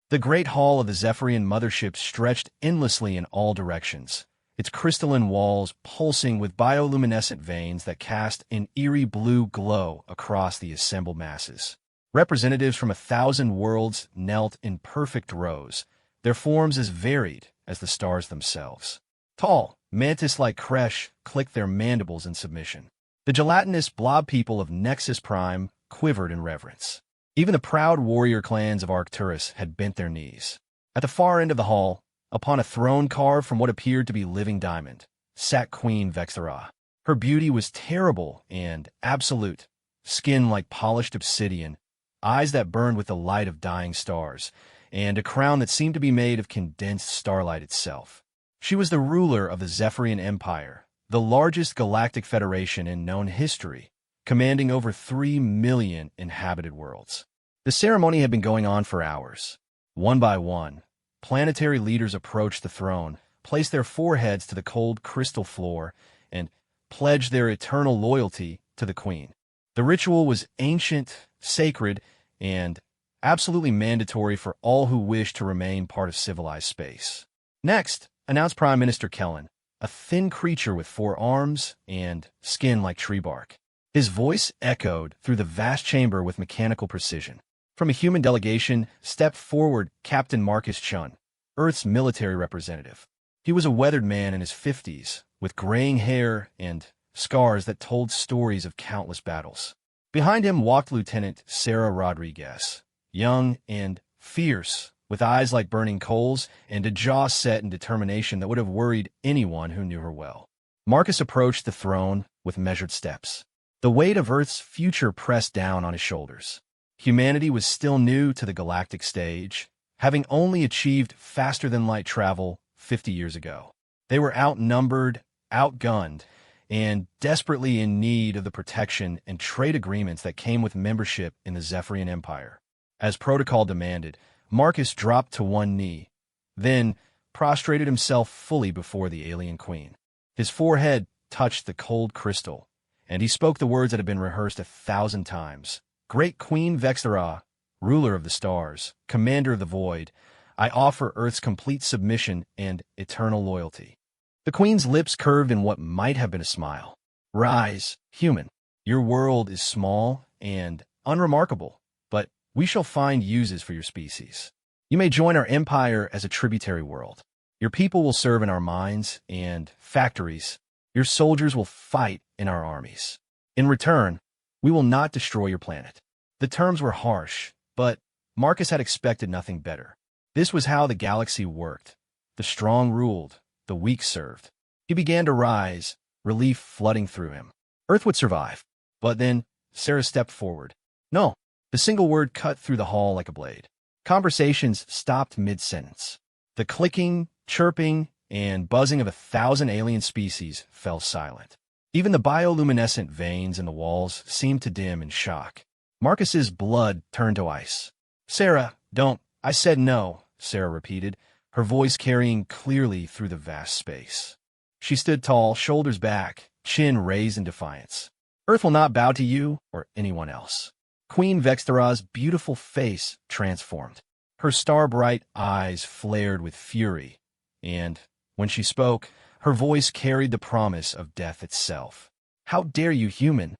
The great hall of the Zephyrian mothership stretched endlessly in all directions, its crystalline walls pulsing with bioluminescent veins that cast an eerie blue glow across the assembled masses. Representatives from 1,000 worlds knelt in perfect rows, their forms as varied as the stars themselves. Tall, mantis-like Kresh clicked their mandibles in submission. The gelatinous blob people of Nexus Prime quivered in reverence. Even the proud warrior clans of Arcturus had bent their knees. At the far end of the hall, upon a throne carved from what appeared to be living diamond, sat Queen Vexthera. Her beauty was terrible and absolute, skin like polished obsidian, eyes that burned with the light of dying stars, and a crown that seemed to be made of condensed starlight itself. She was the ruler of the Zephyrian Empire, the largest galactic federation in known history, commanding over 3 million inhabited worlds. The ceremony had been going on for hours. One by one, planetary leaders approached the throne, placed their foreheads to the cold crystal floor, and pledged their eternal loyalty to the queen. The ritual was ancient, sacred, and absolutely mandatory for all who wished to remain part of civilized space. Next, announced Prime Minister Kellen, a thin creature with 4 arms and skin like tree bark. His voice echoed through the vast chamber with mechanical precision. From a human delegation stepped forward Captain Marcus Chun, Earth's military representative. He was a weathered man in his 50s, with graying hair and scars that told stories of countless battles. Behind him walked Lieutenant Sarah Rodriguez, young and fierce, with eyes like burning coals and a jaw set in determination that would have worried anyone who knew her well. Marcus approached the throne with measured steps. The weight of Earth's future pressed down on his shoulders. Humanity was still new to the galactic stage, having only achieved faster-than-light travel 50 years ago. They were outnumbered, outgunned, and desperately in need of the protection and trade agreements that came with membership in the Zephyrian Empire. As protocol demanded, Marcus dropped to one knee, then prostrated himself fully before the alien queen. His forehead touched the cold crystal, and he spoke the words that had been rehearsed 1,000 times. Great Queen Vexthera, ruler of the stars, commander of the void, I offer Earth's complete submission and eternal loyalty. The queen's lips curved in what might have been a smile. Rise, human. Your world is small and unremarkable, but we shall find uses for your species. You may join our empire as a tributary world. Your people will serve in our mines and factories. Your soldiers will fight in our armies. In return, we will not destroy your planet. The terms were harsh, but Marcus had expected nothing better. This was how the galaxy worked. The strong ruled, the weak served. He began to rise, relief flooding through him. Earth would survive. But then, Sarah stepped forward. No. The single word cut through the hall like a blade. Conversations stopped mid-sentence. The clicking, chirping, and buzzing of 1,000 alien species fell silent. Even the bioluminescent veins in the walls seemed to dim in shock. Marcus's blood turned to ice. Sarah, don't. I said no, Sarah repeated, her voice carrying clearly through the vast space. She stood tall, shoulders back, chin raised in defiance. Earth will not bow to you or anyone else. Queen Vexthera's beautiful face transformed. Her star-bright eyes flared with fury, and when she spoke, her voice carried the promise of death itself. How dare you, human?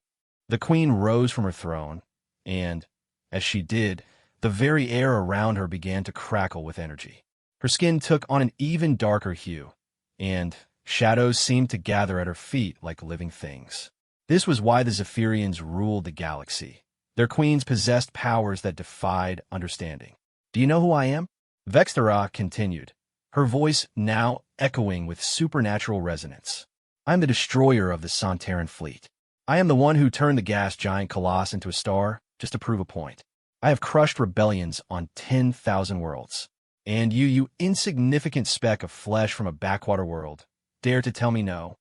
The queen rose from her throne, and, as she did, the very air around her began to crackle with energy. Her skin took on an even darker hue, and shadows seemed to gather at her feet like living things. This was why the Zephyrians ruled the galaxy. Their queens possessed powers that defied understanding. Do you know who I am? Vexthera continued, her voice now echoing with supernatural resonance. I am the destroyer of the Sontaran fleet. I am the one who turned the gas giant Colossus into a star just to prove a point. I have crushed rebellions on 10,000 worlds. And you insignificant speck of flesh from a backwater world, dare to tell me no?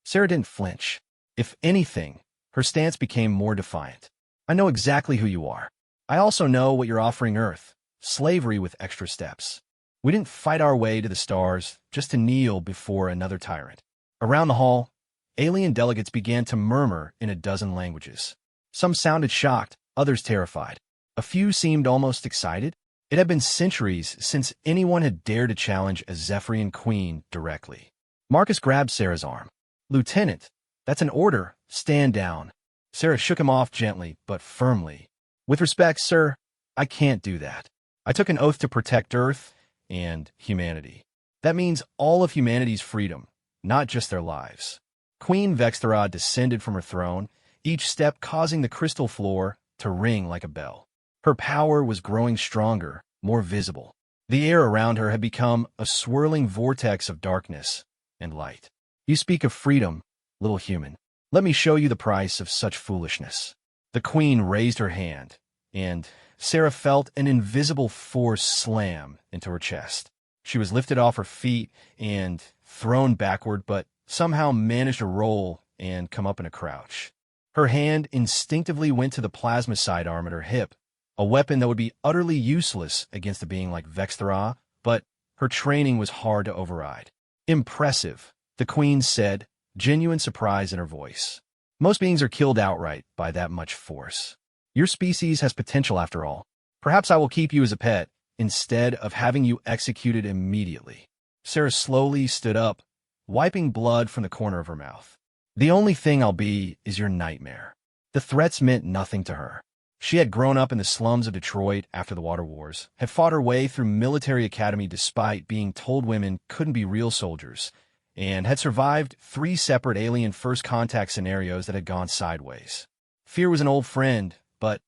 Sarah didn't flinch. If anything, her stance became more defiant. I know exactly who you are. I also know what you're offering Earth, slavery with extra steps. We didn't fight our way to the stars just to kneel before another tyrant. Around the hall, alien delegates began to murmur in a dozen languages. Some sounded shocked, others terrified. A few seemed almost excited. It had been centuries since anyone had dared to challenge a Zephyrian queen directly. Marcus grabbed Sarah's arm. "Lieutenant, that's an order. Stand down." Sarah shook him off gently, but firmly. "With respect, sir, I can't do that. I took an oath to protect Earth and humanity. That means all of humanity's freedom, not just their lives." Queen Vexthera descended from her throne, each step causing the crystal floor to ring like a bell. Her power was growing stronger, more visible. The air around her had become a swirling vortex of darkness and light. "You speak of freedom, little human. Let me show you the price of such foolishness." The queen raised her hand, and Sarah felt an invisible force slam into her chest. She was lifted off her feet and thrown backward, but somehow managed to roll and come up in a crouch. Her hand instinctively went to the plasma sidearm at her hip, a weapon that would be utterly useless against a being like Vexthera, but her training was hard to override. "Impressive," the queen said, genuine surprise in her voice. "Most beings are killed outright by that much force. Your species has potential after all. Perhaps I will keep you as a pet instead of having you executed immediately." Sarah slowly stood up, wiping blood from the corner of her mouth. "The only thing I'll be is your nightmare." The threats meant nothing to her. She had grown up in the slums of Detroit after the water wars, had fought her way through military academy despite being told women couldn't be real soldiers, and had survived 3 separate alien first contact scenarios that had gone sideways. Fear was an old friend, but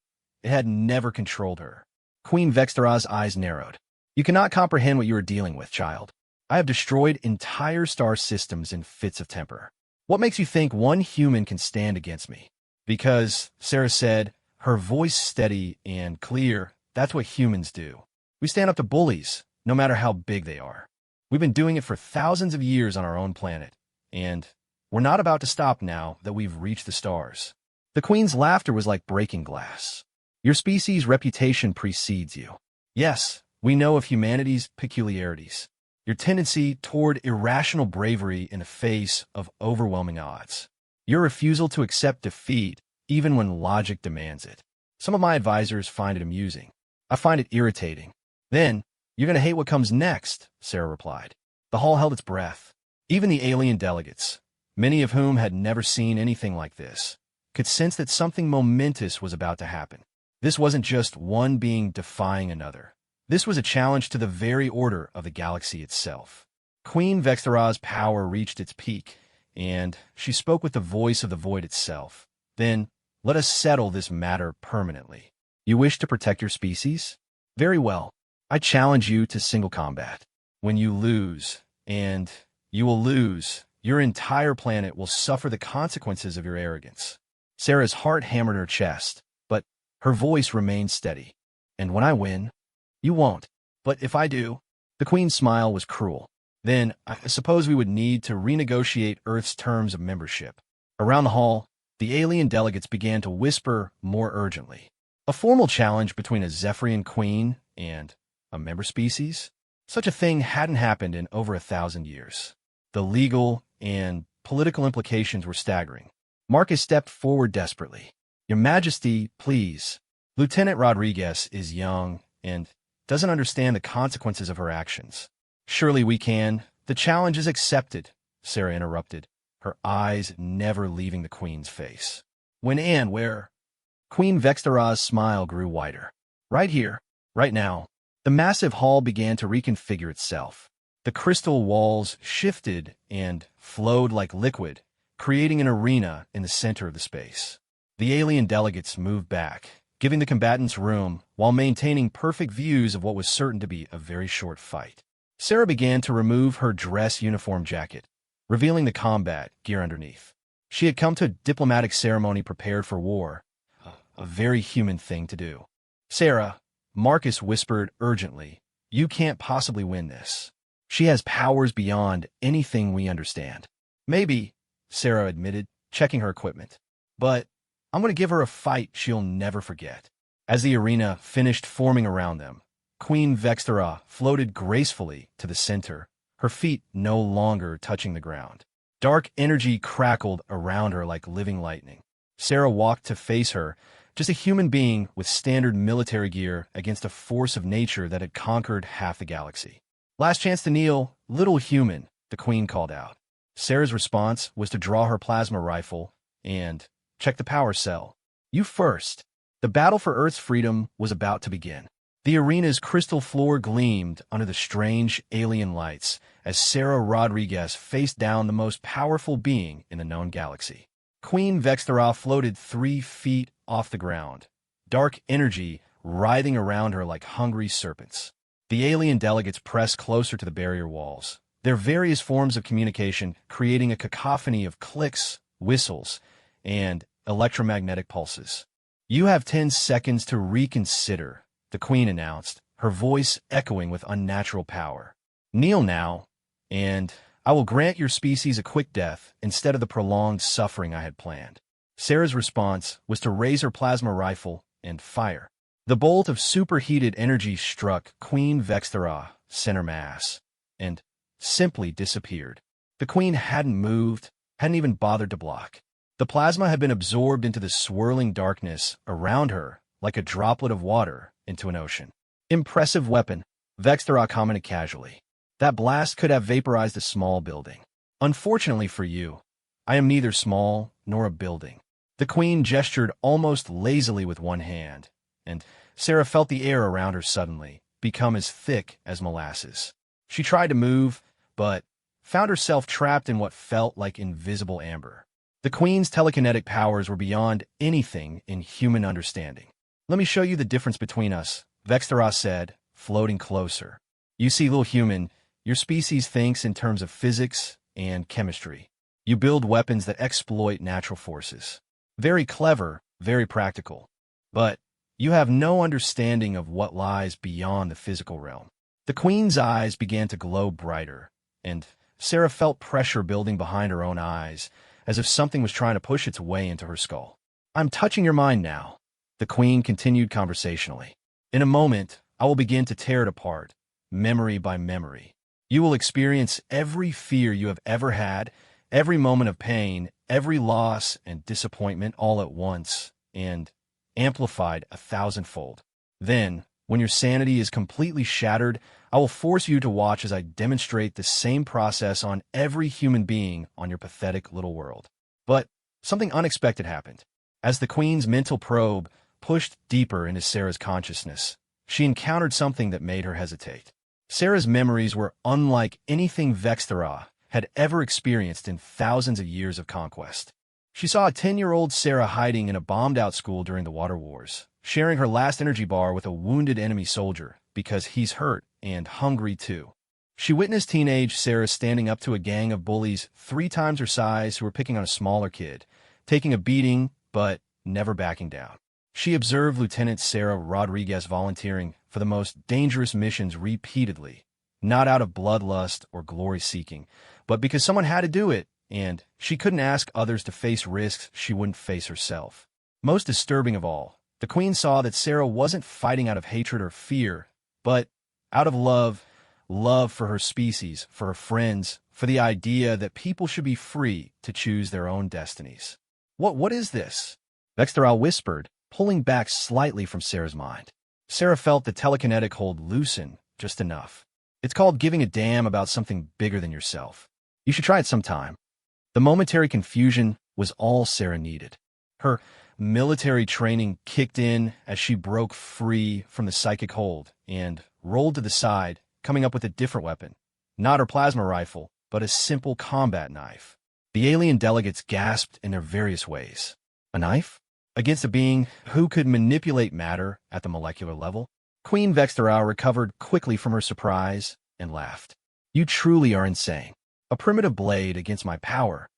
it had never controlled her. Queen Vexthera's eyes narrowed. "You cannot comprehend what you are dealing with, child. I have destroyed entire star systems in fits of temper. What makes you think one human can stand against me?" "Because," Sarah said, her voice steady and clear, "that's what humans do. We stand up to bullies, no matter how big they are. We've been doing it for thousands of years on our own planet, and we're not about to stop now that we've reached the stars." The queen's laughter was like breaking glass. "Your species' reputation precedes you. Yes, we know of humanity's peculiarities. Your tendency toward irrational bravery in the face of overwhelming odds. Your refusal to accept defeat even when logic demands it. Some of my advisors find it amusing. I find it irritating." "Then, you're going to hate what comes next," Sarah replied. The hall held its breath. Even the alien delegates, many of whom had never seen anything like this, could sense that something momentous was about to happen. This wasn't just one being defying another. This was a challenge to the very order of the galaxy itself. Queen Vexthera's power reached its peak, and she spoke with the voice of the void itself. "Then, let us settle this matter permanently. You wish to protect your species? Very well. I challenge you to single combat. When you lose, and you will lose, your entire planet will suffer the consequences of your arrogance." Sarah's heart hammered her chest, but her voice remained steady. "And when I win, you won't. But if I do," the queen's smile was cruel, "then I suppose we would need to renegotiate Earth's terms of membership." Around the hall, the alien delegates began to whisper more urgently. A formal challenge between a Zephyrian queen and a member species? Such a thing hadn't happened in over 1,000 years. The legal and political implications were staggering. Marcus stepped forward desperately. "Your Majesty, please. Lieutenant Rodriguez is young and doesn't understand the consequences of her actions." "Surely we can. The challenge is accepted," Sarah interrupted, her eyes never leaving the queen's face. "When and where?" Queen Vexthera's smile grew wider. "Right here, right now." The massive hall began to reconfigure itself. The crystal walls shifted and flowed like liquid, creating an arena in the center of the space. The alien delegates moved back, giving the combatants room while maintaining perfect views of what was certain to be a very short fight. Sarah began to remove her dress uniform jacket, revealing the combat gear underneath. She had come to a diplomatic ceremony prepared for war, a very human thing to do. "Sarah," Marcus whispered urgently, "you can't possibly win this. She has powers beyond anything we understand." "Maybe," Sarah admitted, checking her equipment. "But I'm going to give her a fight she'll never forget." As the arena finished forming around them, Queen Vexthera floated gracefully to the center, her feet no longer touching the ground. Dark energy crackled around her like living lightning. Sarah walked to face her, Just a human being with standard military gear against a force of nature that had conquered half the galaxy. Last chance to kneel, little human, the Queen called out. Sarah's response was to draw her plasma rifle and check the power cell. You first. The battle for Earth's freedom was about to begin. The arena's crystal floor gleamed under the strange alien lights as Sarah Rodriguez faced down the most powerful being in the known galaxy. Queen Vextera floated 3 feet off the ground, dark energy writhing around her like hungry serpents. The alien delegates pressed closer to the barrier walls, their various forms of communication creating a cacophony of clicks, whistles, and electromagnetic pulses. You have 10 seconds to reconsider, the Queen announced, her voice echoing with unnatural power. Kneel now, and I will grant your species a quick death instead of the prolonged suffering I had planned. Sarah's response was to raise her plasma rifle and fire. The bolt of superheated energy struck Queen Vextera center mass and simply disappeared. The Queen hadn't moved, hadn't even bothered to block. The plasma had been absorbed into the swirling darkness around her like a droplet of water into an ocean. Impressive weapon, Vextera commented casually. That blast could have vaporized a small building. Unfortunately for you, I am neither small nor a building. The Queen gestured almost lazily with one hand, and Sarah felt the air around her suddenly become as thick as molasses. She tried to move, but found herself trapped in what felt like invisible amber. The Queen's telekinetic powers were beyond anything in human understanding. Let me show you the difference between us, Vextera said, floating closer. You see, little human, your species thinks in terms of physics and chemistry. You build weapons that exploit natural forces. Very clever, very practical. But you have no understanding of what lies beyond the physical realm. The Queen's eyes began to glow brighter, and Sarah felt pressure building behind her own eyes, as if something was trying to push its way into her skull. I'm touching your mind now, the Queen continued conversationally. In a moment, I will begin to tear it apart, memory by memory. You will experience every fear you have ever had, every moment of pain, every loss and disappointment all at once, and amplified 1,000-fold. Then, when your sanity is completely shattered, I will force you to watch as I demonstrate the same process on every human being on your pathetic little world. But something unexpected happened. As the Queen's mental probe pushed deeper into Sarah's consciousness, she encountered something that made her hesitate. Sarah's memories were unlike anything Vextera had ever experienced in thousands of years of conquest. She saw a 10-year-old Sarah hiding in a bombed-out school during the Water Wars, sharing her last energy bar with a wounded enemy soldier because he's hurt and hungry too. She witnessed teenage Sarah standing up to a gang of bullies 3 times her size who were picking on a smaller kid, taking a beating but never backing down. She observed Lieutenant Sarah Rodriguez volunteering for the most dangerous missions repeatedly, not out of bloodlust or glory-seeking, but because someone had to do it, and she couldn't ask others to face risks she wouldn't face herself. Most disturbing of all, the Queen saw that Sarah wasn't fighting out of hatred or fear, but out of love for her species, for her friends, for the idea that people should be free to choose their own destinies. What is this? Vextera whispered, pulling back slightly from Sarah's mind. Sarah felt the telekinetic hold loosen just enough. It's called giving a damn about something bigger than yourself. You should try it sometime. The momentary confusion was all Sarah needed. Her military training kicked in as she broke free from the psychic hold and rolled to the side, coming up with a different weapon. Not her plasma rifle, but a simple combat knife. The alien delegates gasped in their various ways. A knife? Against a being who could manipulate matter at the molecular level? Queen Vextera recovered quickly from her surprise and laughed. You truly are insane. A primitive blade against my power.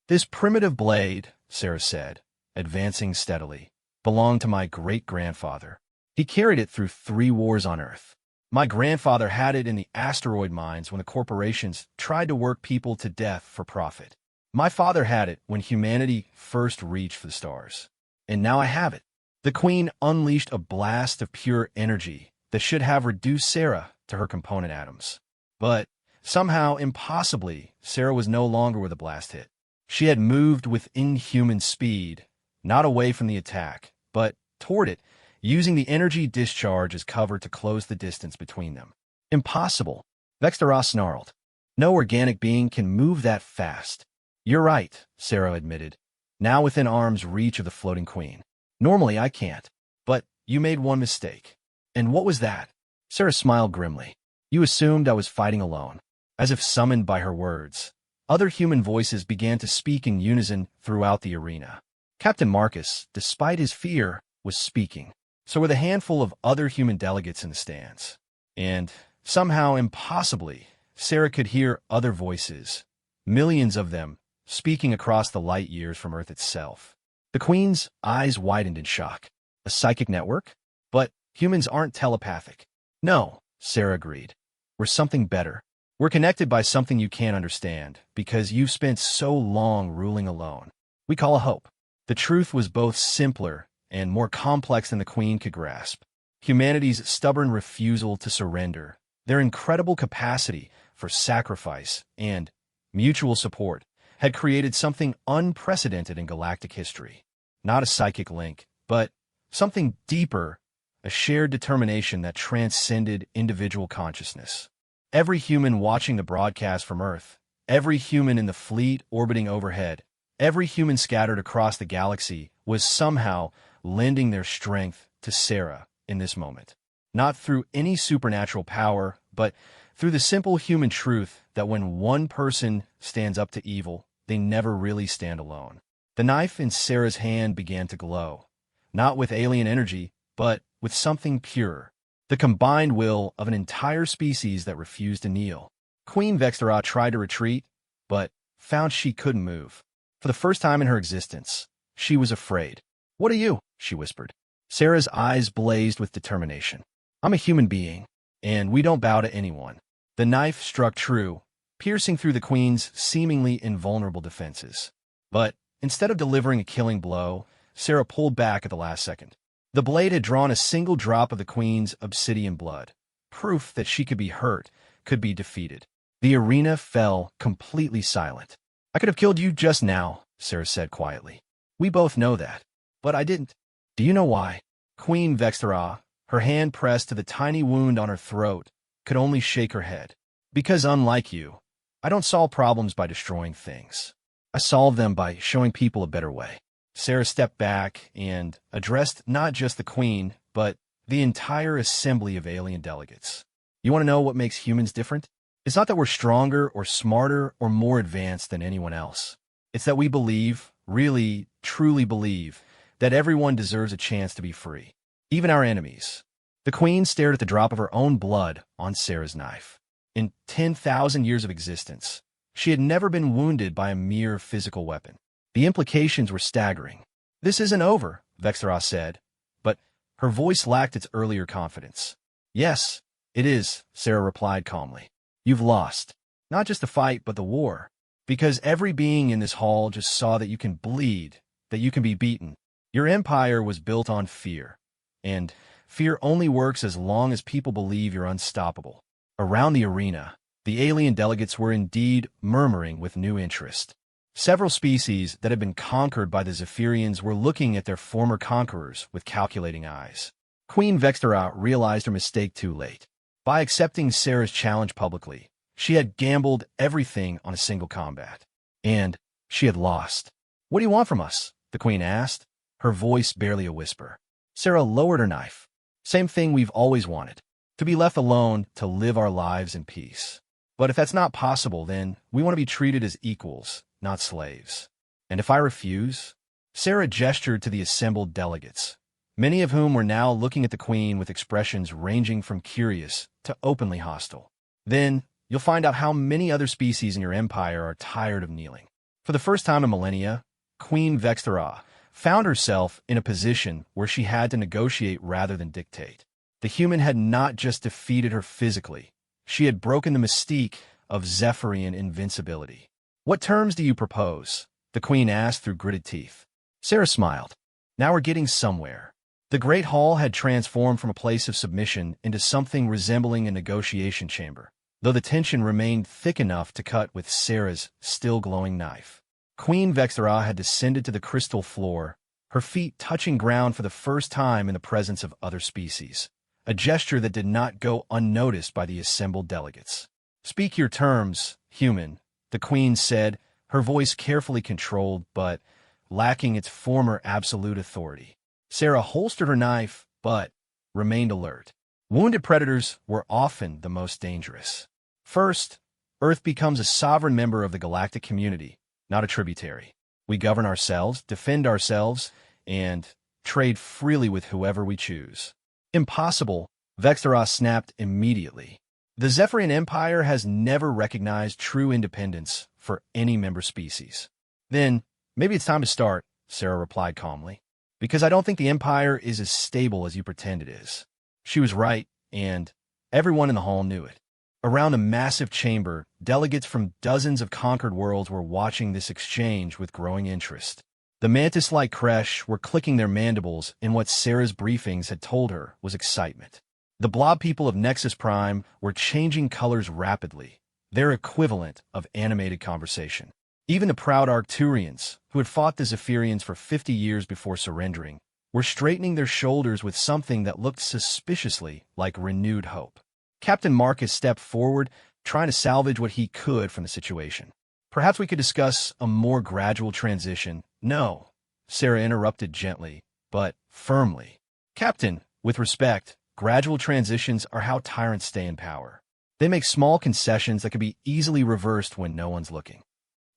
This primitive blade, Sarah said, advancing steadily, belonged to my great-grandfather. He carried it through 3 wars on Earth. My grandfather had it in the asteroid mines when the corporations tried to work people to death for profit. My father had it when humanity first reached for the stars. And now I have it. The Queen unleashed a blast of pure energy that should have reduced Sarah to her component atoms. But somehow, impossibly, Sarah was no longer where the blast hit. She had moved with inhuman speed, not away from the attack, but toward it, using the energy discharge as cover to close the distance between them. Impossible, Vextara snarled. No organic being can move that fast. You're right, Sarah admitted, now within arm's reach of the floating queen. Normally I can't. But you made one mistake. And what was that? Sarah smiled grimly. You assumed I was fighting alone. As if summoned by her words, other human voices began to speak in unison throughout the arena. Captain Marcus, despite his fear, was speaking. So were the handful of other human delegates in the stands. And, somehow impossibly, Sarah could hear other voices, millions of them, speaking across the light years from Earth itself. The Queen's eyes widened in shock. A psychic network? But humans aren't telepathic. No, Sarah agreed. We're something better. We're connected by something you can't understand, because you've spent so long ruling alone. We call a hope. The truth was both simpler and more complex than the Queen could grasp. Humanity's stubborn refusal to surrender, their incredible capacity for sacrifice and mutual support, had created something unprecedented in galactic history. Not a psychic link, but something deeper, a shared determination that transcended individual consciousness. Every human watching the broadcast from Earth, every human in the fleet orbiting overhead, every human scattered across the galaxy was somehow lending their strength to Sarah in this moment. Not through any supernatural power, but through the simple human truth that when one person stands up to evil, they never really stand alone. The knife in Sarah's hand began to glow, not with alien energy, but with something pure, the combined will of an entire species that refused to kneel. Queen Vextara tried to retreat, but found she couldn't move. For the first time in her existence, she was afraid. What are you? She whispered. Sarah's eyes blazed with determination. I'm a human being, and we don't bow to anyone. The knife struck true, piercing through the Queen's seemingly invulnerable defenses. But instead of delivering a killing blow, Sarah pulled back at the last second. The blade had drawn a single drop of the Queen's obsidian blood, proof that she could be hurt, could be defeated. The arena fell completely silent. I could have killed you just now, Sarah said quietly. We both know that. But I didn't. Do you know why? Queen Vextara, her hand pressed to the tiny wound on her throat, could only shake her head. Because unlike you, I don't solve problems by destroying things. I solve them by showing people a better way. Sarah stepped back and addressed not just the Queen, but the entire assembly of alien delegates. You want to know what makes humans different? It's not that we're stronger or smarter or more advanced than anyone else. It's that we believe, really, truly believe, that everyone deserves a chance to be free. Even our enemies. The Queen stared at the drop of her own blood on Sarah's knife. In 10,000 years of existence, she had never been wounded by a mere physical weapon. The implications were staggering. This isn't over, Vextara said, but her voice lacked its earlier confidence. Yes, it is, Sarah replied calmly. You've lost. Not just the fight, but the war. Because every being in this hall just saw that you can bleed, that you can be beaten. Your empire was built on fear. And fear only works as long as people believe you're unstoppable. Around the arena, the alien delegates were indeed murmuring with new interest. Several species that had been conquered by the Zephyrians were looking at their former conquerors with calculating eyes. Queen Vextara realized her mistake too late. By accepting Sarah's challenge publicly, she had gambled everything on a single combat. And she had lost. What do you want from us? The Queen asked, her voice barely a whisper. Sarah lowered her knife. Same thing we've always wanted. To be left alone, to live our lives in peace. But if that's not possible, then we want to be treated as equals, not slaves. And if I refuse? Sarah gestured to the assembled delegates, many of whom were now looking at the Queen with expressions ranging from curious to openly hostile. Then you'll find out how many other species in your empire are tired of kneeling. For the first time in millennia, Queen Vextara found herself in a position where she had to negotiate rather than dictate. The human had not just defeated her physically, she had broken the mystique of Zephyrian invincibility. What terms do you propose? The Queen asked through gritted teeth. Sarah smiled. Now we're getting somewhere. The Great Hall had transformed from a place of submission into something resembling a negotiation chamber, though the tension remained thick enough to cut with Sarah's still glowing knife. Queen Vextara had descended to the crystal floor, her feet touching ground for the first time in the presence of other species, a gesture that did not go unnoticed by the assembled delegates. "Speak your terms, human," the queen said, her voice carefully controlled but lacking its former absolute authority. Sarah holstered her knife but remained alert. Wounded predators were often the most dangerous. First, Earth becomes a sovereign member of the galactic community, not a tributary. We govern ourselves, defend ourselves, and trade freely with whoever we choose. Impossible, Vextaros snapped immediately. The Zephyrian Empire has never recognized true independence for any member species. "Then, maybe it's time to start," Sarah replied calmly, "because I don't think the Empire is as stable as you pretend it is." She was right, and everyone in the hall knew it. Around a massive chamber, delegates from dozens of conquered worlds were watching this exchange with growing interest. The mantis-like Kresh were clicking their mandibles in what Sarah's briefings had told her was excitement. The blob people of Nexus Prime were changing colors rapidly, their equivalent of animated conversation. Even the proud Arcturians, who had fought the Zephyrians for 50 years before surrendering, were straightening their shoulders with something that looked suspiciously like renewed hope. Captain Marcus stepped forward, trying to salvage what he could from the situation. "Perhaps we could discuss a more gradual transition." "No," Sarah interrupted gently, but firmly. "Captain, with respect, gradual transitions are how tyrants stay in power. They make small concessions that can be easily reversed when no one's looking."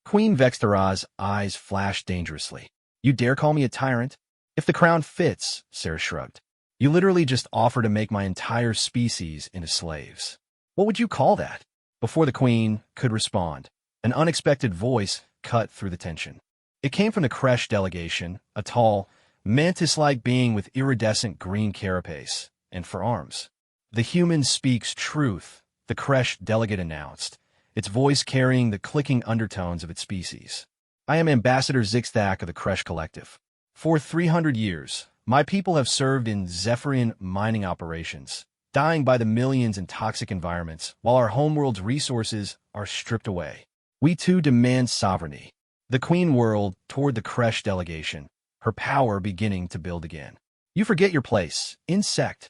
Queen Vextaraz's eyes flashed dangerously. "You dare call me a tyrant?" "If the crown fits," Sarah shrugged. "You literally just offer to make my entire species into slaves." "What would you call that?" Before the queen could respond, an unexpected voice cut through the tension. It came from the Kresh delegation, a tall, mantis-like being with iridescent green carapace, and for arms. "The human speaks truth," the Kresh delegate announced, its voice carrying the clicking undertones of its species. "I am Ambassador Zixthak of the Kresh Collective. For 300 years, my people have served in Zephyrian mining operations, dying by the millions in toxic environments, while our homeworld's resources are stripped away. We too demand sovereignty." The queen whirled toward the Kresh delegation, her power beginning to build again. "You forget your place, insect."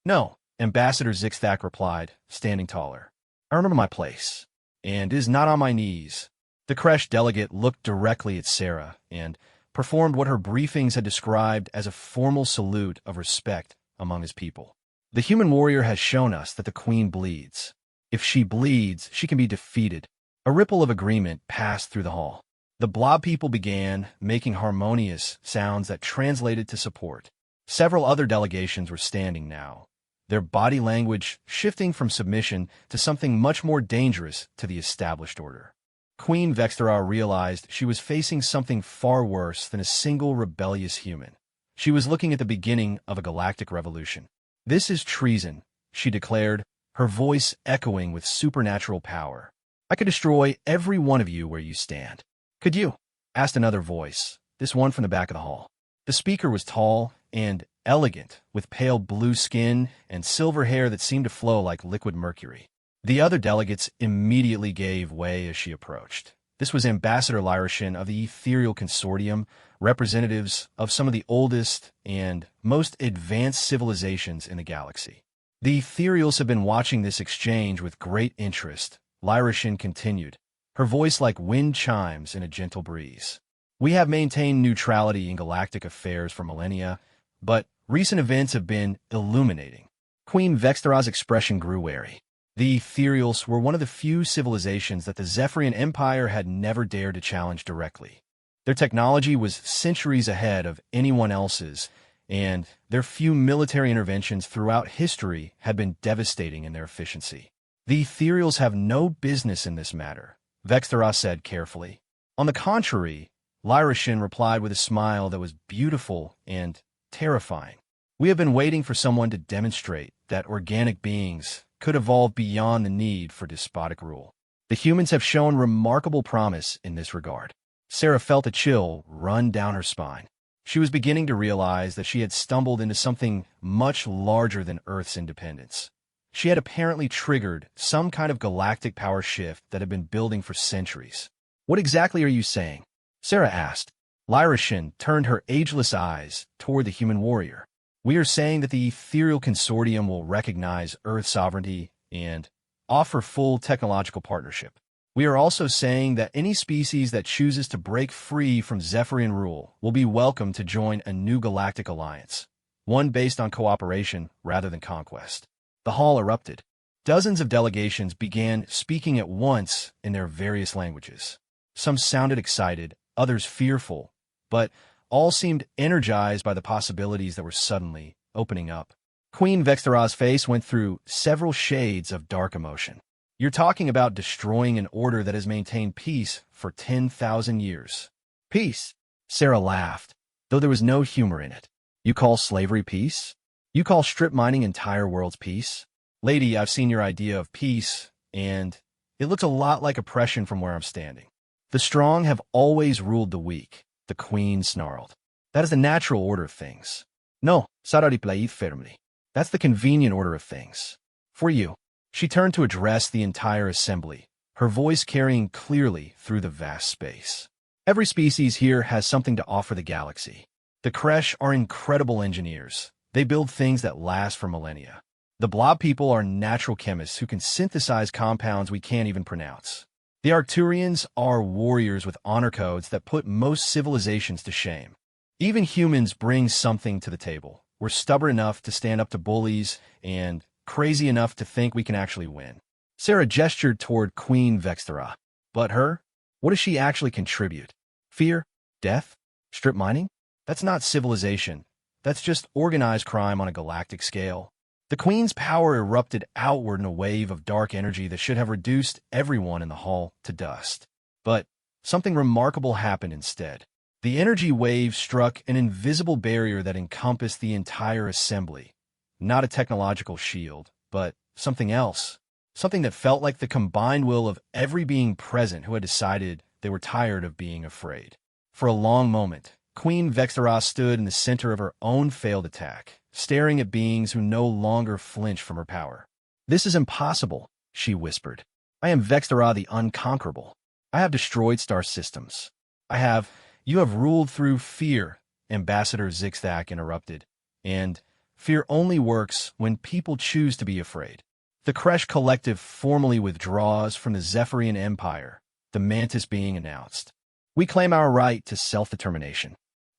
"No," Ambassador Zixthak replied, standing taller. "I remember my place, and is not on my knees." The Kresh delegate looked directly at Sarah and performed what her briefings had described as a formal salute of respect among his people. "The human warrior has shown us that the queen bleeds. If she bleeds, she can be defeated." A ripple of agreement passed through the hall. The blob people began making harmonious sounds that translated to support. Several other delegations were standing now, their body language shifting from submission to something much more dangerous to the established order. Queen Vextara realized she was facing something far worse than a single rebellious human. She was looking at the beginning of a galactic revolution. "This is treason," she declared, her voice echoing with supernatural power. "I could destroy every one of you where you stand." "Could you?" asked another voice, this one from the back of the hall. The speaker was tall and elegant, with pale blue skin and silver hair that seemed to flow like liquid mercury. The other delegates immediately gave way as she approached. This was Ambassador Narration of the Ethereal Consortium, representatives of some of the oldest and most advanced civilizations in the galaxy. "The Ethereals have been watching this exchange with great interest," Narration continued, her voice like wind chimes in a gentle breeze. "We have maintained neutrality in galactic affairs for millennia, but recent events have been illuminating." Queen Vextara's expression grew wary. The Ethereals were one of the few civilizations that the Zephyrian Empire had never dared to challenge directly. Their technology was centuries ahead of anyone else's, and their few military interventions throughout history had been devastating in their efficiency. "The Ethereals have no business in this matter," Vextara said carefully. "On the contrary," Narration replied with a smile that was beautiful and terrifying. "We have been waiting for someone to demonstrate that organic beings could evolve beyond the need for despotic rule. The humans have shown remarkable promise in this regard." Sarah felt a chill run down her spine. She was beginning to realize that she had stumbled into something much larger than Earth's independence. She had apparently triggered some kind of galactic power shift that had been building for centuries. "What exactly are you saying?" Sarah asked. Lyrishin turned her ageless eyes toward the human warrior. We are saying that the ethereal consortium will recognize Earth sovereignty and offer full technological partnership. We are also saying that any species that chooses to break free from Zephyrian rule will be welcome to join a new galactic alliance, one based on cooperation rather than conquest. The hall erupted. Dozens of delegations began speaking at once in their various languages. Some sounded excited, others fearful, but all seemed energized by the possibilities that were suddenly opening up. Queen Vextara's face went through several shades of dark emotion. You're talking about destroying an order that has maintained peace for 10,000 years. Peace? Sarah laughed, though there was no humor in it. You call slavery peace? You call strip mining entire worlds peace? Lady, I've seen your idea of peace, and it looks a lot like oppression from where I'm standing. The strong have always ruled the weak, the queen snarled. That is the natural order of things. No, Sarah replied firmly. That's the convenient order of things. For you. She turned to address the entire assembly, her voice carrying clearly through the vast space. Every species here has something to offer the galaxy. The Kresh are incredible engineers. They build things that last for millennia. The Blob people are natural chemists who can synthesize compounds we can't even pronounce. The Arcturians are warriors with honor codes that put most civilizations to shame. Even humans bring something to the table. We're stubborn enough to stand up to bullies and crazy enough to think we can actually win. Sarah gestured toward Queen Vextara. But her? What does she actually contribute? Fear? Death? Strip mining? That's not civilization. That's just organized crime on a galactic scale. The Queen's power erupted outward in a wave of dark energy that should have reduced everyone in the hall to dust. But something remarkable happened instead. The energy wave struck an invisible barrier that encompassed the entire assembly. Not a technological shield, but something else. Something that felt like the combined will of every being present who had decided they were tired of being afraid. For a long moment, Queen Vextara stood in the center of her own failed attack, staring at beings who no longer flinched from her power. This is impossible, she whispered. I am Vextara the Unconquerable. I have destroyed star systems. You have ruled through fear, Ambassador Zigzag interrupted. And fear only works when people choose to be afraid. The Kresh Collective formally withdraws from the Zephyrian Empire, the Mantis being announced. We claim our right to self-determination.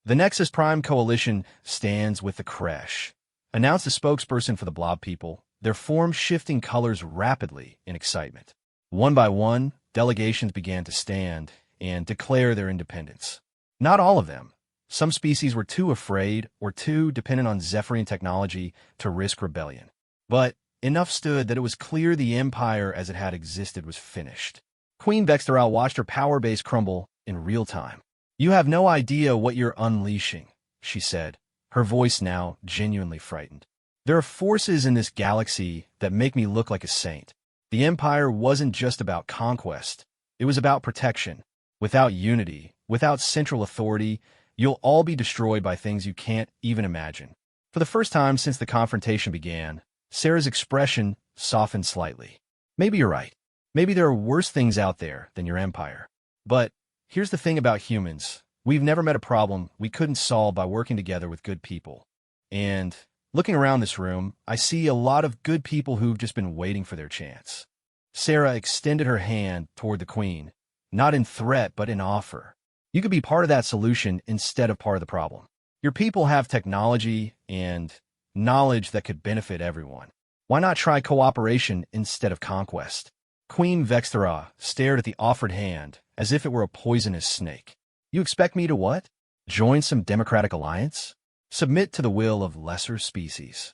The Nexus Prime Coalition stands with the Kresh, announced the spokesperson for the Blob people, their form shifting colors rapidly in excitement. One by one, delegations began to stand and declare their independence. Not all of them. Some species were too afraid or too dependent on Zephyrian technology to risk rebellion. But enough stood that it was clear the empire as it had existed was finished. Queen Vextara watched her power base crumble in real time. You have no idea what you're unleashing, she said, her voice now genuinely frightened. There are forces in this galaxy that make me look like a saint. The empire wasn't just about conquest. It was about protection. Without unity, without central authority, you'll all be destroyed by things you can't even imagine. For the first time since the confrontation began, Sarah's expression softened slightly. Maybe you're right. Maybe there are worse things out there than your empire. But here's the thing about humans. We've never met a problem we couldn't solve by working together with good people. And looking around this room, I see a lot of good people who've just been waiting for their chance. Sarah extended her hand toward the Queen, not in threat but in offer. You could be part of that solution instead of part of the problem. Your people have technology and knowledge that could benefit everyone. Why not try cooperation instead of conquest? Queen Vextara stared at the offered hand as if it were a poisonous snake. You expect me to what? Join some democratic alliance? Submit to the will of lesser species.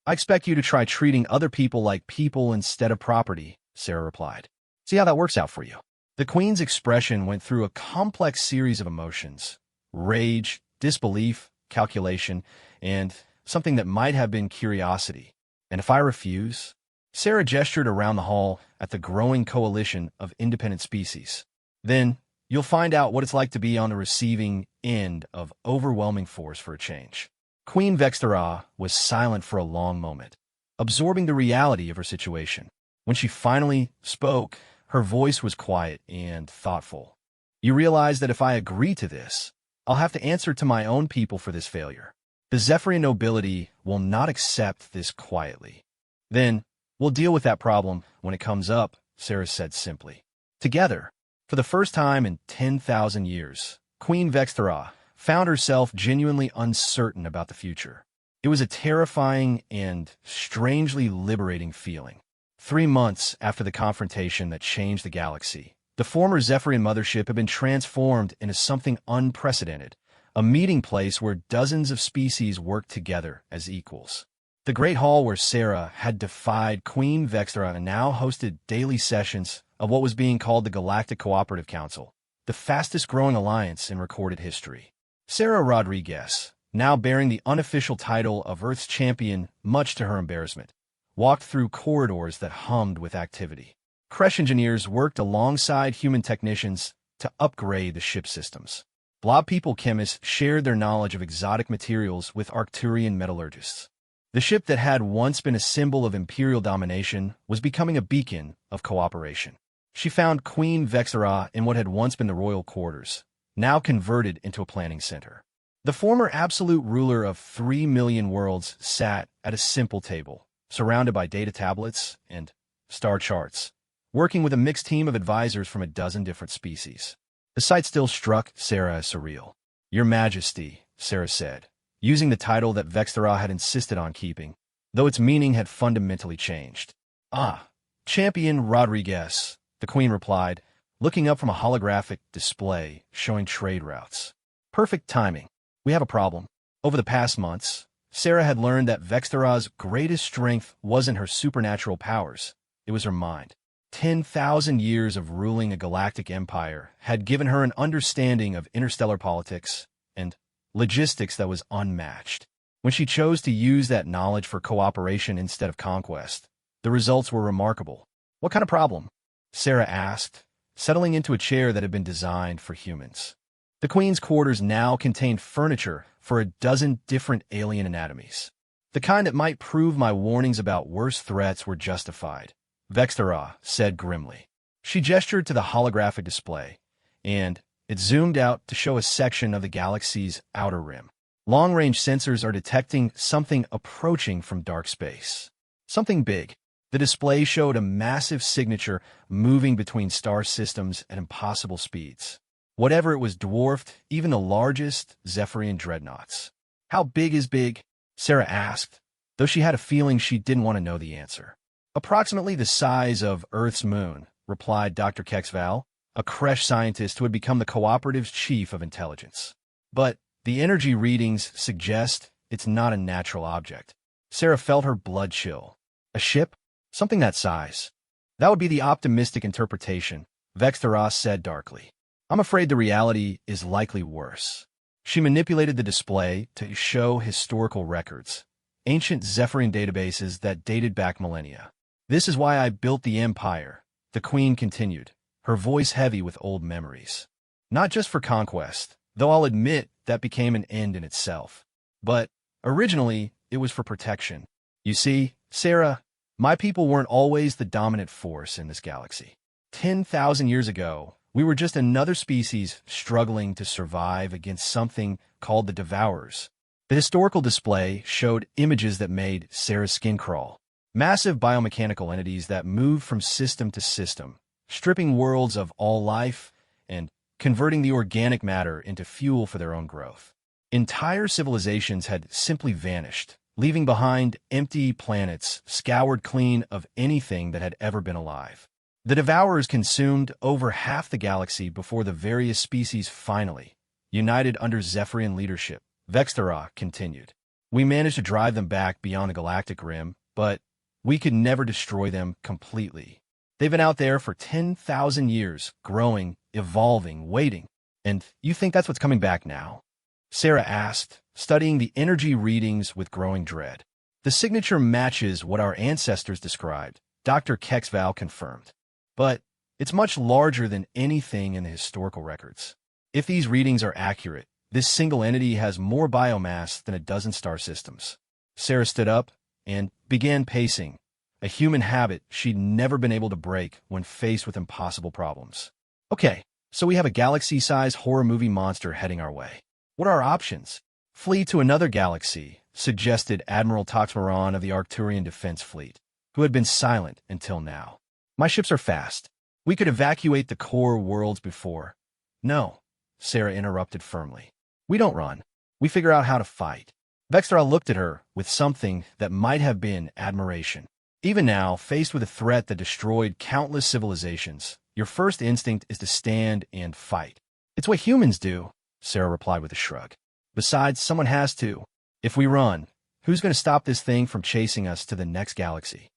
I expect you to try treating other people like people instead of property, Sarah replied. See how that works out for you. The Queen's expression went through a complex series of emotions: rage, disbelief, calculation, and something that might have been curiosity. And if I refuse? Sarah gestured around the hall at the growing coalition of independent species. Then you'll find out what it's like to be on the receiving end of overwhelming force for a change. Queen Vextara was silent for a long moment, absorbing the reality of her situation. When she finally spoke, her voice was quiet and thoughtful. You realize that if I agree to this, I'll have to answer to my own people for this failure. The Zephyrian nobility will not accept this quietly. Then, we'll deal with that problem when it comes up, Sarah said simply. Together, for the first time in 10,000 years, Queen Vexthera found herself genuinely uncertain about the future. It was a terrifying and strangely liberating feeling. 3 months after the confrontation that changed the galaxy, the former Zephyrian mothership had been transformed into something unprecedented, a meeting place where dozens of species worked together as equals. The Great Hall where Sarah had defied Queen Vexthera now hosted daily sessions of what was being called the Galactic Cooperative Council, the fastest-growing alliance in recorded history. Sarah Rodriguez, now bearing the unofficial title of Earth's champion much to her embarrassment, walked through corridors that hummed with activity. Creche engineers worked alongside human technicians to upgrade the ship systems. Blob people chemists shared their knowledge of exotic materials with Arcturian metallurgists. The ship that had once been a symbol of imperial domination was becoming a beacon of cooperation. She found Queen Vexthera in what had once been the royal quarters, now converted into a planning center. The former absolute ruler of 3 million worlds sat at a simple table, surrounded by data tablets and star charts, working with a mixed team of advisors from a dozen different species. The sight still struck Sarah as surreal. "Your Majesty," Sarah said, using the title that Vexthera had insisted on keeping, though its meaning had fundamentally changed. "Ah, Champion Rodriguez," the Queen replied, looking up from a holographic display showing trade routes. "Perfect timing. We have a problem." Over the past months, Sarah had learned that Vexthera's greatest strength wasn't her supernatural powers, it was her mind. 10,000 years of ruling a galactic empire had given her an understanding of interstellar politics and logistics that was unmatched. When she chose to use that knowledge for cooperation instead of conquest, the results were remarkable. "What kind of problem?" Sarah asked, settling into a chair that had been designed for humans. The Queen's quarters now contained furniture for a dozen different alien anatomies. "The kind that might prove my warnings about worse threats were justified," Vexthera said grimly. She gestured to the holographic display, and it zoomed out to show a section of the galaxy's outer rim. Long-range sensors are detecting something approaching from dark space. Something big. The display showed a massive signature moving between star systems at impossible speeds. Whatever it was dwarfed even the largest Zephyrian dreadnoughts. "How big is big?" Sarah asked, though she had a feeling she didn't want to know the answer. "Approximately the size of Earth's moon," replied Dr. Kexval, a Creche scientist who had become the cooperative's chief of intelligence. "But the energy readings suggest it's not a natural object." Sarah felt her blood chill. "A ship? Something that size?" "That would be the optimistic interpretation," Vexthera said darkly. "I'm afraid the reality is likely worse." She manipulated the display to show historical records, ancient Zephyrian databases that dated back millennia. "This is why I built the Empire," the Queen continued, her voice heavy with old memories. "Not just for conquest, though I'll admit that became an end in itself. But originally, it was for protection. You see, Sarah, my people weren't always the dominant force in this galaxy. 10,000 years ago, we were just another species struggling to survive against something called the Devourers." The historical display showed images that made Sarah's skin crawl. Massive biomechanical entities that moved from system to system, stripping worlds of all life and converting the organic matter into fuel for their own growth. Entire civilizations had simply vanished, leaving behind empty planets scoured clean of anything that had ever been alive. The Devourers consumed over half the galaxy before the various species finally united under Zephyrian leadership, Vexthera continued. "We managed to drive them back beyond the galactic rim, but we could never destroy them completely. They've been out there for 10,000 years, growing, evolving, waiting. And you think that's what's coming back now?" Sarah asked, studying the energy readings with growing dread. "The signature matches what our ancestors described," Dr. Kexval confirmed. "But it's much larger than anything in the historical records. If these readings are accurate, this single entity has more biomass than a dozen star systems." Sarah stood up and began pacing, a human habit she'd never been able to break when faced with impossible problems. "Okay, so we have a galaxy-sized horror movie monster heading our way. What are our options? Flee to another galaxy, suggested Admiral Toxmaron of the Arcturian Defense Fleet, who had been silent until now. My ships are fast. We could evacuate the core worlds before. No, Sarah interrupted firmly. We don't run. We figure out how to fight. Vextra looked at her with something that might have been admiration. Even now, faced with a threat that destroyed countless civilizations, your first instinct is to stand and fight. It's what humans do, Sarah replied with a shrug. Besides, someone has to. If we run, who's going to stop this thing from chasing us to the next galaxy?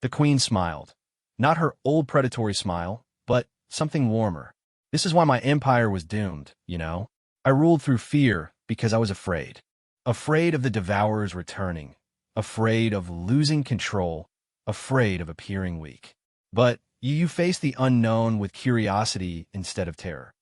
The Queen smiled. Not her old predatory smile, but something warmer. This is why my empire was doomed, you know? I ruled through fear because I was afraid. Afraid of the Devourers returning. Afraid of losing control. Afraid of appearing weak. But you face the unknown with curiosity instead of terror.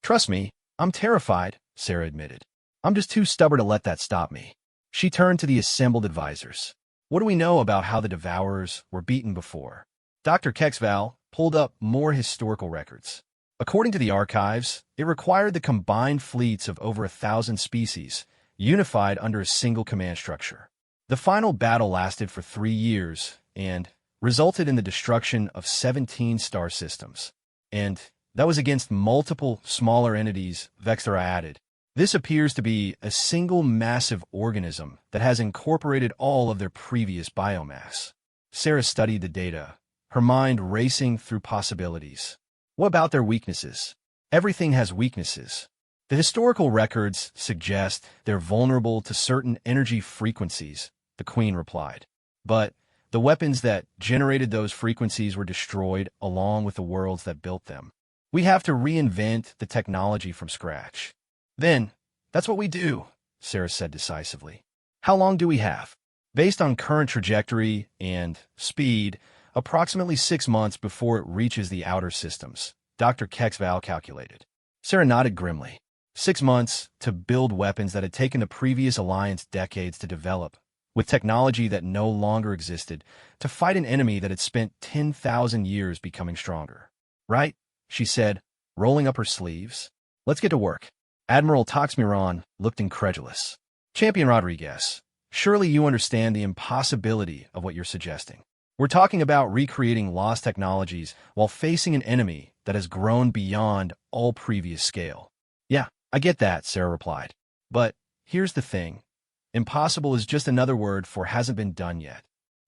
Trust me, I'm terrified, Sarah admitted. I'm just too stubborn to let that stop me. She turned to the assembled advisors. What do we know about how the Devourers were beaten before? Dr. Kexval pulled up more historical records. According to the archives, it required the combined fleets of over 1,000 species, unified under a single command structure. The final battle lasted for 3 years and resulted in the destruction of 17 star systems. And that was against multiple smaller entities, Vextra added. This appears to be a single massive organism that has incorporated all of their previous biomass. Sarah studied the data, her mind racing through possibilities. What about their weaknesses? Everything has weaknesses. The historical records suggest they're vulnerable to certain energy frequencies, the Queen replied. But the weapons that generated those frequencies were destroyed along with the worlds that built them. We have to reinvent the technology from scratch. Then, that's what we do, Sarah said decisively. How long do we have? Based on current trajectory and speed, approximately 6 months before it reaches the outer systems, Dr. Kexval calculated. Sarah nodded grimly. 6 months to build weapons that had taken the previous alliance decades to develop, with technology that no longer existed, to fight an enemy that had spent 10,000 years becoming stronger. Right? She said, rolling up her sleeves. Let's get to work. Admiral Toxmiron looked incredulous. Champion Rodriguez, surely you understand the impossibility of what you're suggesting. We're talking about recreating lost technologies while facing an enemy that has grown beyond all previous scale. Yeah, I get that, Sarah replied. But here's the thing. Impossible is just another word for hasn't been done yet.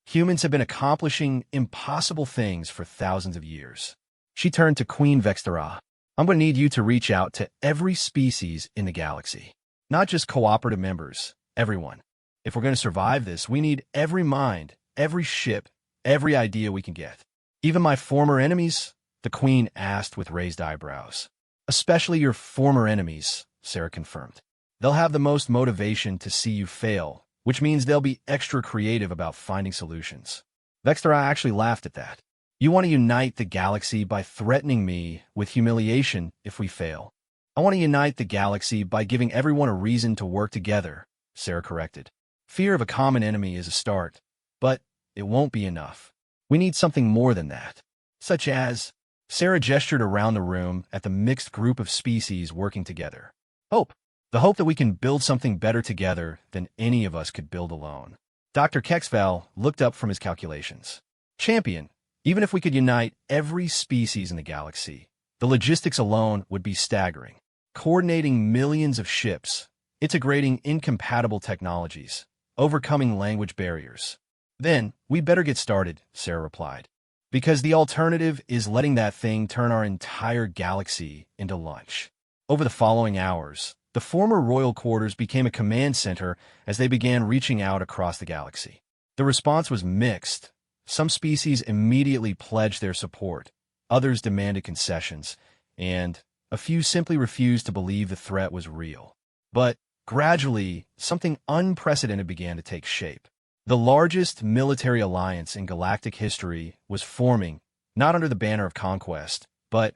Humans have been accomplishing impossible things for thousands of years. She turned to Queen Vextera. I'm going to need you to reach out to every species in the galaxy. Not just cooperative members, everyone. If we're going to survive this, we need every mind, every ship, every idea we can get. Even my former enemies? The Queen asked with raised eyebrows. Especially your former enemies, Sarah confirmed. They'll have the most motivation to see you fail, which means they'll be extra creative about finding solutions. Vextera actually laughed at that. You want to unite the galaxy by threatening me with humiliation if we fail. I want to unite the galaxy by giving everyone a reason to work together, Sarah corrected. Fear of a common enemy is a start, but it won't be enough. We need something more than that. Such as, Sarah gestured around the room at the mixed group of species working together. Hope. The hope that we can build something better together than any of us could build alone. Dr. Kexval looked up from his calculations. Champion. Even if we could unite every species in the galaxy, the logistics alone would be staggering. Coordinating millions of ships, integrating incompatible technologies, overcoming language barriers. Then, we better get started, Sarah replied. Because the alternative is letting that thing turn our entire galaxy into lunch. Over the following hours, the former royal quarters became a command center as they began reaching out across the galaxy. The response was mixed. Some species immediately pledged their support, others demanded concessions, and a few simply refused to believe the threat was real. But gradually, something unprecedented began to take shape. The largest military alliance in galactic history was forming, not under the banner of conquest, but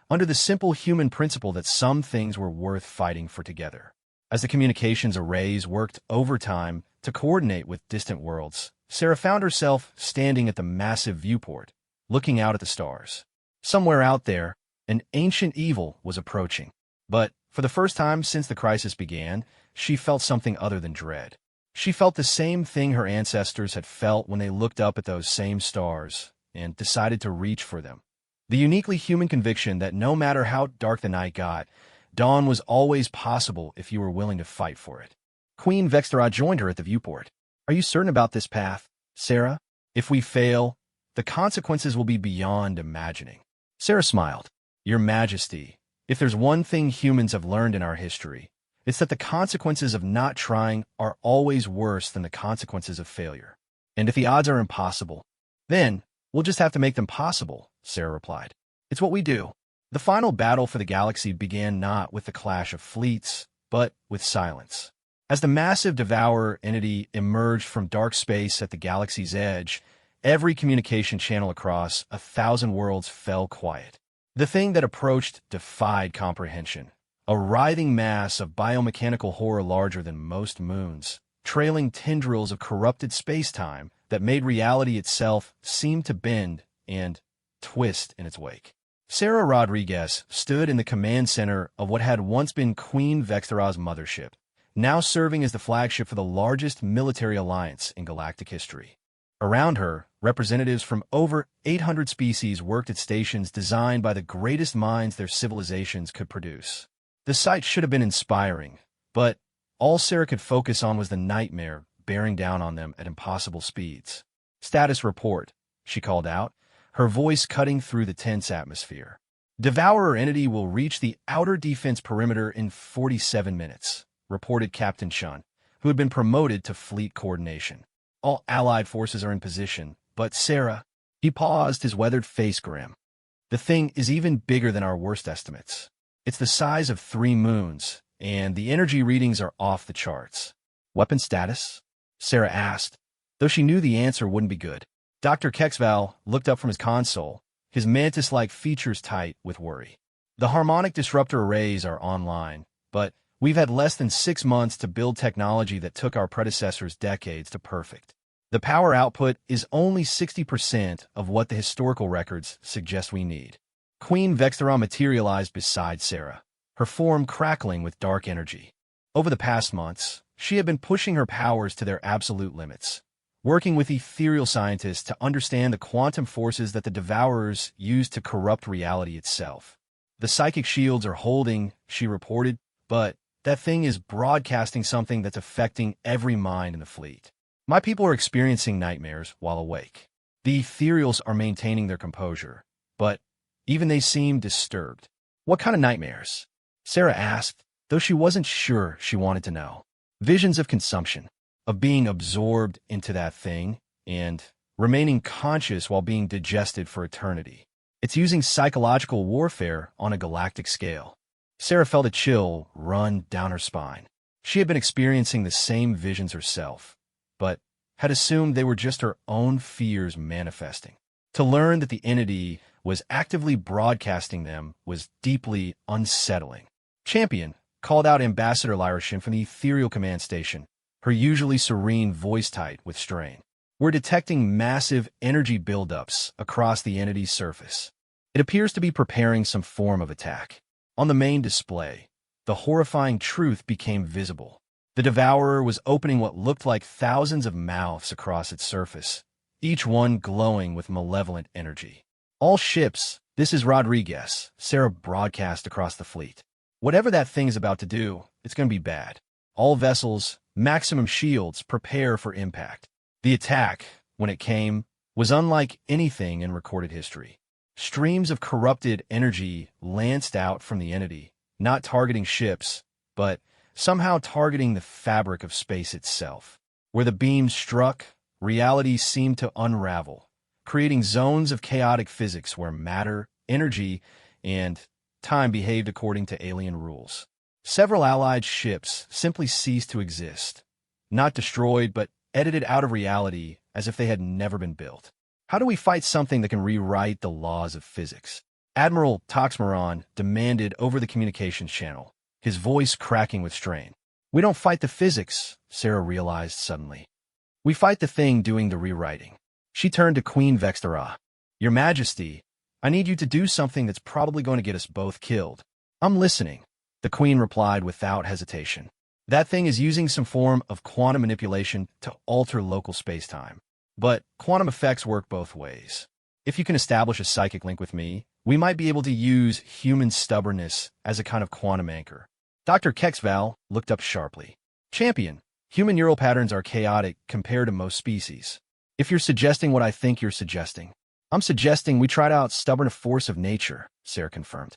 under the simple human principle that some things were worth fighting for together. As the communications arrays worked overtime to coordinate with distant worlds, Sarah found herself standing at the massive viewport, looking out at the stars. Somewhere out there, an ancient evil was approaching. But For the first time since the crisis began, she felt something other than dread. She felt the same thing her ancestors had felt when they looked up at those same stars and decided to reach for them. The uniquely human conviction that no matter how dark the night got, dawn was always possible if you were willing to fight for it. Queen Vextera joined her at the viewport. "Are you certain about this path, Sarah? If we fail, the consequences will be beyond imagining." Sarah smiled. "Your Majesty, if there's one thing humans have learned in our history, it's that the consequences of not trying are always worse than the consequences of failure. And if the odds are impossible, then we'll just have to make them possible," Sarah replied. "It's what we do." The final battle for the galaxy began not with the clash of fleets, but with silence. As the massive devourer entity emerged from dark space at the galaxy's edge, every communication channel across 1,000 worlds fell quiet. The thing that approached defied comprehension. A writhing mass of biomechanical horror larger than most moons, trailing tendrils of corrupted space-time that made reality itself seem to bend and twist in its wake. Sarah Rodriguez stood in the command center of what had once been Queen Vextera's mothership, now serving as the flagship for the largest military alliance in galactic history. Around her, representatives from over 800 species worked at stations designed by the greatest minds their civilizations could produce. The sight should have been inspiring, but all Sarah could focus on was the nightmare bearing down on them at impossible speeds. "Status report," she called out, her voice cutting through the tense atmosphere. "Devourer entity will reach the outer defense perimeter in 47 minutes, reported Captain Chun, who had been promoted to fleet coordination. "All Allied forces are in position, but Sarah—" He paused, his weathered face grim. "The thing is even bigger than our worst estimates. It's the size of 3 moons, and the energy readings are off the charts." "Weapon status?" Sarah asked, though she knew the answer wouldn't be good. Dr. Kexval looked up from his console, his mantis-like features tight with worry. "The harmonic disruptor arrays are online, but we've had less than 6 months to build technology that took our predecessors decades to perfect. The power output is only 60% of what the historical records suggest we need." Queen Vextera materialized beside Sarah, her form crackling with dark energy. Over the past months, she had been pushing her powers to their absolute limits, working with ethereal scientists to understand the quantum forces that the Devourers use to corrupt reality itself. "The psychic shields are holding," she reported, "but that thing is broadcasting something that's affecting every mind in the fleet. My people are experiencing nightmares while awake. The ethereals are maintaining their composure, but even they seem disturbed." "What kind of nightmares?" Sarah asked, though she wasn't sure she wanted to know. "Visions of consumption, of being absorbed into that thing, and remaining conscious while being digested for eternity. It's using psychological warfare on a galactic scale." Sarah felt a chill run down her spine. She had been experiencing the same visions herself, but had assumed they were just her own fears manifesting. To learn that the entity was actively broadcasting them was deeply unsettling. "Champion," called out Ambassador Narration from the Ethereal Command Station, her usually serene voice tight with strain. "We're detecting massive energy buildups across the entity's surface. It appears to be preparing some form of attack." On the main display, the horrifying truth became visible. The Devourer was opening what looked like thousands of mouths across its surface, each one glowing with malevolent energy. "All ships, this is Rodriguez," Sarah broadcast across the fleet. "Whatever that thing is about to do, it's going to be bad. All vessels, maximum shields, prepare for impact." The attack, when it came, was unlike anything in recorded history. Streams of corrupted energy lanced out from the entity, not targeting ships, but somehow targeting the fabric of space itself. Where the beams struck, reality seemed to unravel, creating zones of chaotic physics where matter, energy, and time behaved according to alien rules. Several Allied ships simply ceased to exist, not destroyed, but edited out of reality as if they had never been built. "How do we fight something that can rewrite the laws of physics?" Admiral Toxmaron demanded over the communications channel, his voice cracking with strain. "We don't fight the physics," Sarah realized suddenly. "We fight the thing doing the rewriting." She turned to Queen Vextera. "Your Majesty, I need you to do something that's probably going to get us both killed." "I'm listening." The queen replied without hesitation. That thing is using some form of quantum manipulation to alter local spacetime. But quantum effects work both ways. If you can establish a psychic link with me, we might be able to use human stubbornness as a kind of quantum anchor. Dr. Kexval looked up sharply. Champion, human neural patterns are chaotic compared to most species. If you're suggesting what I think you're suggesting, I'm suggesting we try to outstubborn a force of nature, Sarah confirmed.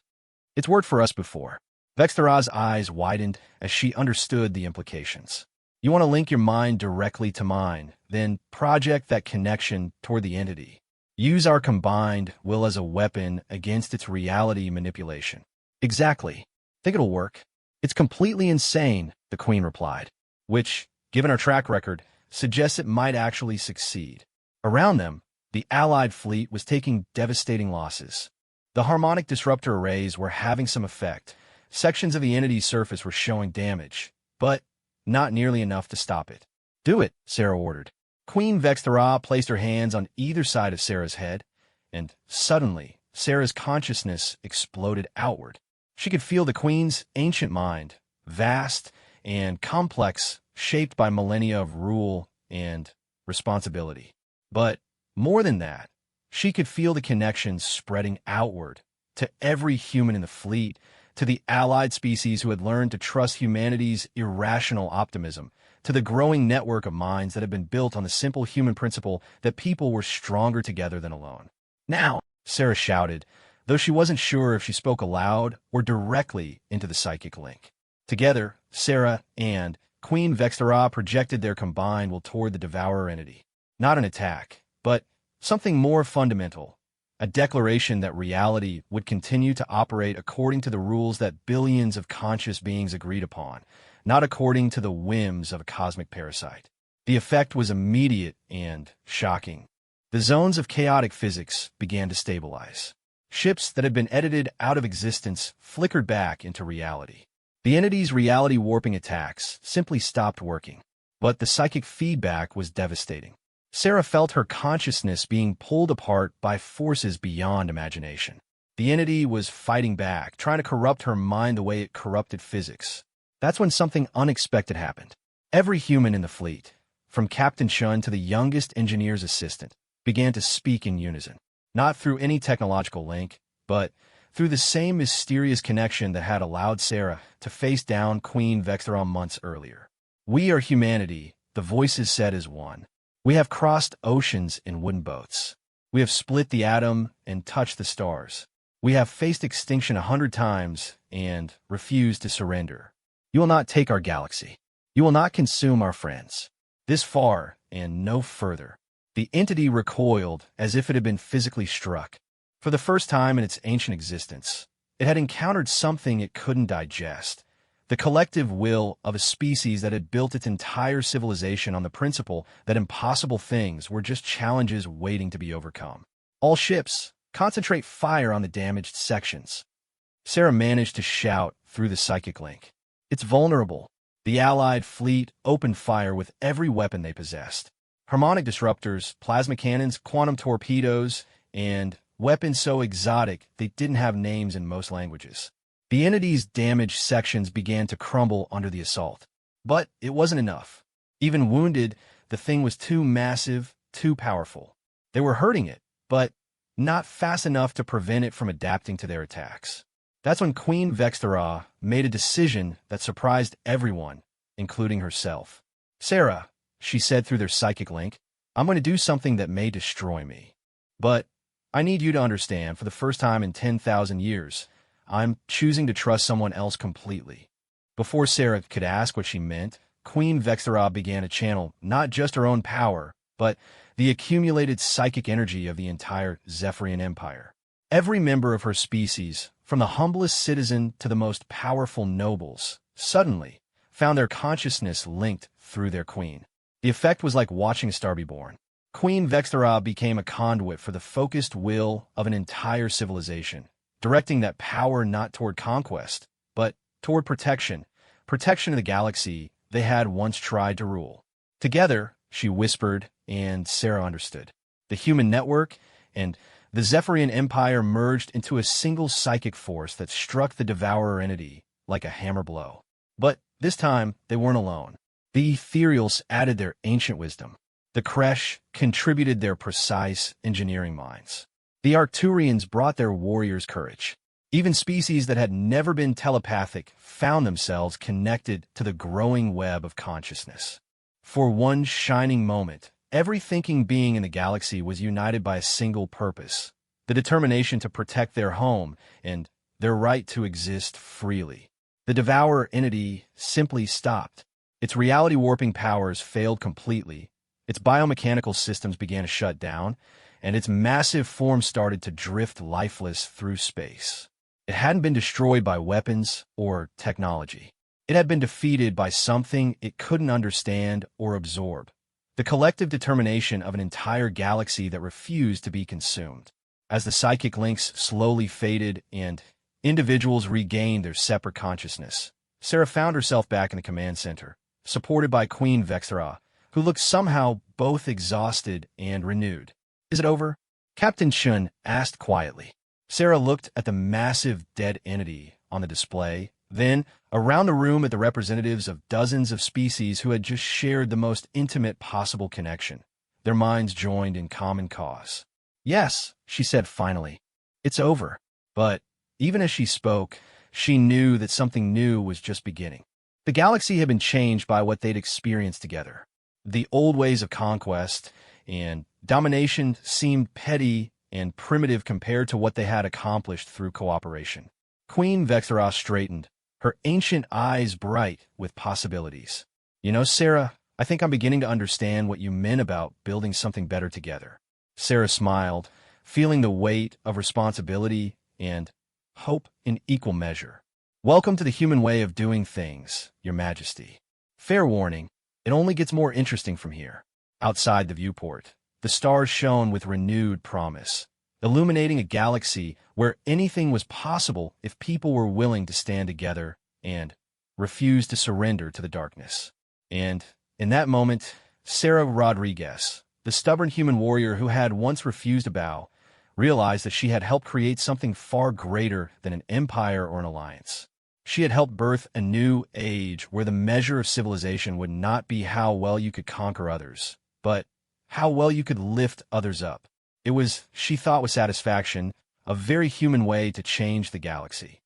It's worked for us before. Vextara's eyes widened as she understood the implications. You want to link your mind directly to mine, then project that connection toward the entity. Use our combined will as a weapon against its reality manipulation. Exactly. Think it'll work? It's completely insane, the queen replied, which, given our track record, suggests it might actually succeed. Around them, the Allied fleet was taking devastating losses. The harmonic disruptor arrays were having some effect. Sections of the entity's surface were showing damage, but not nearly enough to stop it. Do it, Sarah ordered. Queen Vextara placed her hands on either side of Sarah's head, and suddenly, Sarah's consciousness exploded outward. She could feel the queen's ancient mind, vast and complex, shaped by millennia of rule and responsibility. But more than that, she could feel the connections spreading outward to every human in the fleet, to the allied species who had learned to trust humanity's irrational optimism, to the growing network of minds that had been built on the simple human principle that people were stronger together than alone. Now, Sarah shouted, though she wasn't sure if she spoke aloud or directly into the psychic link. Together, Sarah and Queen Vextara projected their combined will toward the Devourer entity. Not an attack, but something more fundamental. A declaration that reality would continue to operate according to the rules that billions of conscious beings agreed upon, not according to the whims of a cosmic parasite. The effect was immediate and shocking. The zones of chaotic physics began to stabilize. Ships that had been edited out of existence flickered back into reality. The entity's reality warping attacks simply stopped working, but the psychic feedback was devastating. Sarah felt her consciousness being pulled apart by forces beyond imagination. The entity was fighting back, trying to corrupt her mind the way it corrupted physics. That's when something unexpected happened. Every human in the fleet, from Captain Shun to the youngest engineer's assistant, began to speak in unison. Not through any technological link, but through the same mysterious connection that had allowed Sarah to face down Queen Vextara months earlier. We are humanity, the voices said as one. We have crossed oceans in wooden boats. We have split the atom and touched the stars. We have faced extinction 100 times and refused to surrender. You will not take our galaxy. You will not consume our friends. This far and no further. The entity recoiled as if it had been physically struck. For the first time in its ancient existence, it had encountered something it couldn't digest. The collective will of a species that had built its entire civilization on the principle that impossible things were just challenges waiting to be overcome. All ships, concentrate fire on the damaged sections. Sarah managed to shout through the psychic link. It's vulnerable. The Allied fleet opened fire with every weapon they possessed. Harmonic disruptors, plasma cannons, quantum torpedoes, and weapons so exotic they didn't have names in most languages. The entity's damaged sections began to crumble under the assault. But it wasn't enough. Even wounded, the thing was too massive, too powerful. They were hurting it, but not fast enough to prevent it from adapting to their attacks. That's when Queen Vextara made a decision that surprised everyone, including herself. Sarah, she said through their psychic link, I'm going to do something that may destroy me. But I need you to understand, for the first time in 10,000 years, I'm choosing to trust someone else completely. Before Sarah could ask what she meant, Queen Vextara began to channel not just her own power, but the accumulated psychic energy of the entire Zephyrian Empire. Every member of her species, from the humblest citizen to the most powerful nobles, suddenly found their consciousness linked through their queen. The effect was like watching a star be born. Queen Vextara became a conduit for the focused will of an entire civilization, directing that power not toward conquest, but toward protection of the galaxy they had once tried to rule. Together, she whispered, and Sarah understood. The human network and the Zephyrian Empire merged into a single psychic force that struck the Devourer entity like a hammer blow. But this time, they weren't alone. The Ethereals added their ancient wisdom. The Kresh contributed their precise engineering minds. The Arcturians brought their warriors' courage. Even species that had never been telepathic found themselves connected to the growing web of consciousness. For one shining moment, every thinking being in the galaxy was united by a single purpose: the determination to protect their home and their right to exist freely. The Devourer entity simply stopped. Its reality-warping powers failed completely, its biomechanical systems began to shut down, and its massive form started to drift lifeless through space. It hadn't been destroyed by weapons or technology. It had been defeated by something it couldn't understand or absorb: the collective determination of an entire galaxy that refused to be consumed. As the psychic links slowly faded and individuals regained their separate consciousness, Sarah found herself back in the command center, supported by Queen Vexthra, who looked somehow both exhausted and renewed. "Is it over?" Captain Chun asked quietly. Sarah looked at the massive dead entity on the display, then around the room at the representatives of dozens of species who had just shared the most intimate possible connection, their minds joined in common cause. "Yes," she said finally, "it's over." But even as she spoke, she knew that something new was just beginning. The galaxy had been changed by what they'd experienced together. The old ways of conquest and domination seemed petty and primitive compared to what they had accomplished through cooperation. Queen Vexthra straightened, her ancient eyes bright with possibilities. "You know, Sarah, I think I'm beginning to understand what you meant about building something better together." Sarah smiled, feeling the weight of responsibility and hope in equal measure. "Welcome to the human way of doing things, Your Majesty. Fair warning, it only gets more interesting from here." Outside the viewport, the stars shone with renewed promise, illuminating a galaxy where anything was possible if people were willing to stand together and refuse to surrender to the darkness. And in that moment, Sarah Rodriguez, the stubborn human warrior who had once refused to bow, realized that she had helped create something far greater than an empire or an alliance. She had helped birth a new age where the measure of civilization would not be how well you could conquer others, but how well you could lift others up. It was, she thought with satisfaction, a very human way to change the galaxy.